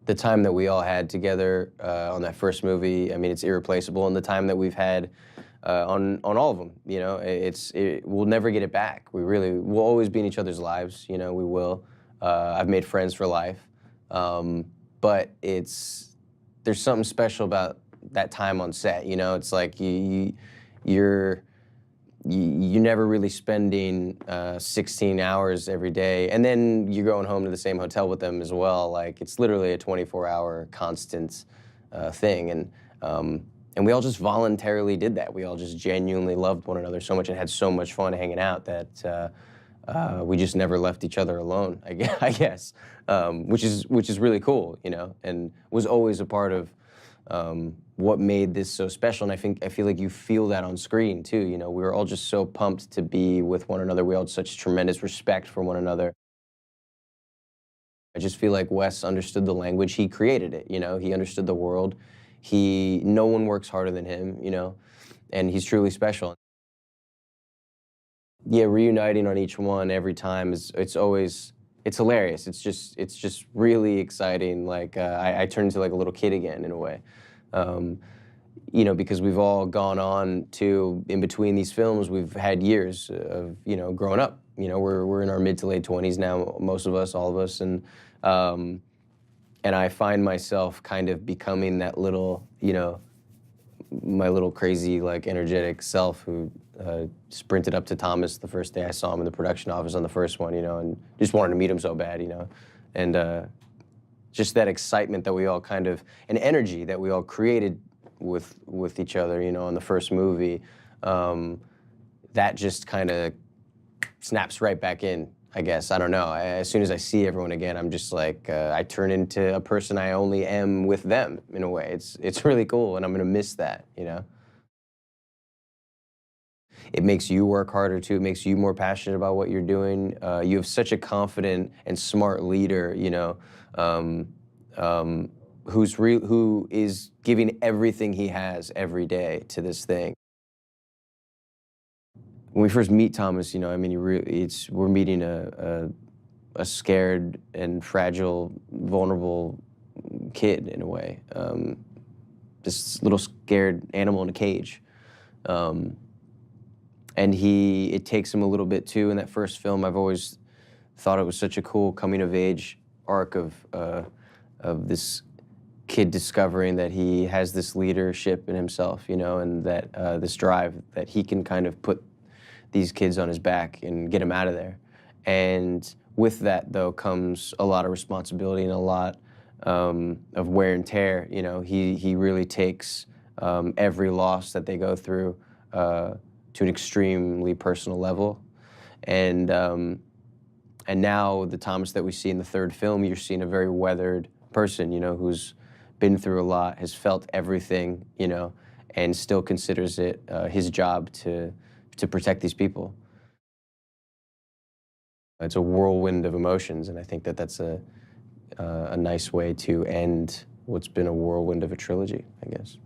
the time that we all had together on that first movie, I mean, it's irreplaceable. And the time that we've had on all of them, you know, we'll never get it back. We'll always be in each other's lives, you know, we will. I've made friends for life. But there's something special about that time on set, you know? It's like you're never really spending 16 hours every day, and then you're going home to the same hotel with them as well. Like, it's literally a 24-hour constant thing, and we all just voluntarily did that. We all just genuinely loved one another so much and had so much fun hanging out that we just never left each other alone, I guess, which is really cool, you know, and was always a part of what made this so special. And I feel like you feel that on screen too. You know, we were all just so pumped to be with one another. We all had such tremendous respect for one another. I just feel like Wes understood the language. He created it, you know, he understood the world. No one works harder than him, you know, and he's truly special. Yeah, reuniting on each one every time it's hilarious. It's just really exciting. Like I turn into like a little kid again in a way. You know, because we've all gone on to, in between these films, we've had years of, you know, growing up. You know, we're in our mid to late 20s now, most of us, all of us, and I find myself kind of becoming that little, you know, my little crazy, like, energetic self who sprinted up to Thomas the first day I saw him in the production office on the first one, you know, and just wanted to meet him so bad, you know, and just that excitement that we all kind of, an energy that we all created with each other, you know, in the first movie, that just kind of snaps right back in, I guess. I don't know. As soon as I see everyone again, I'm just like, I turn into a person I only am with them, in a way. It's really cool, and I'm gonna miss that, you know? It makes you work harder, too. It makes you more passionate about what you're doing. You have such a confident and smart leader, you know, who is giving everything he has every day to this thing. When we first meet Thomas, you know, I mean, we're meeting a scared and fragile, vulnerable kid in a way. This little scared animal in a cage. And it takes him a little bit too. In that first film, I've always thought it was such a cool coming of age arc of this kid discovering that he has this leadership in himself, you know, and that this drive that he can kind of put these kids on his back and get them out of there. And with that, though, comes a lot of responsibility and a lot of wear and tear. You know, he really takes every loss that they go through to an extremely personal level. And now the Thomas that we see in the third film, you're seeing a very weathered person, you know, who's been through a lot, has felt everything, you know, and still considers it his job to protect these people. It's a whirlwind of emotions, and I think that that's a nice way to end what's been a whirlwind of a trilogy, I guess.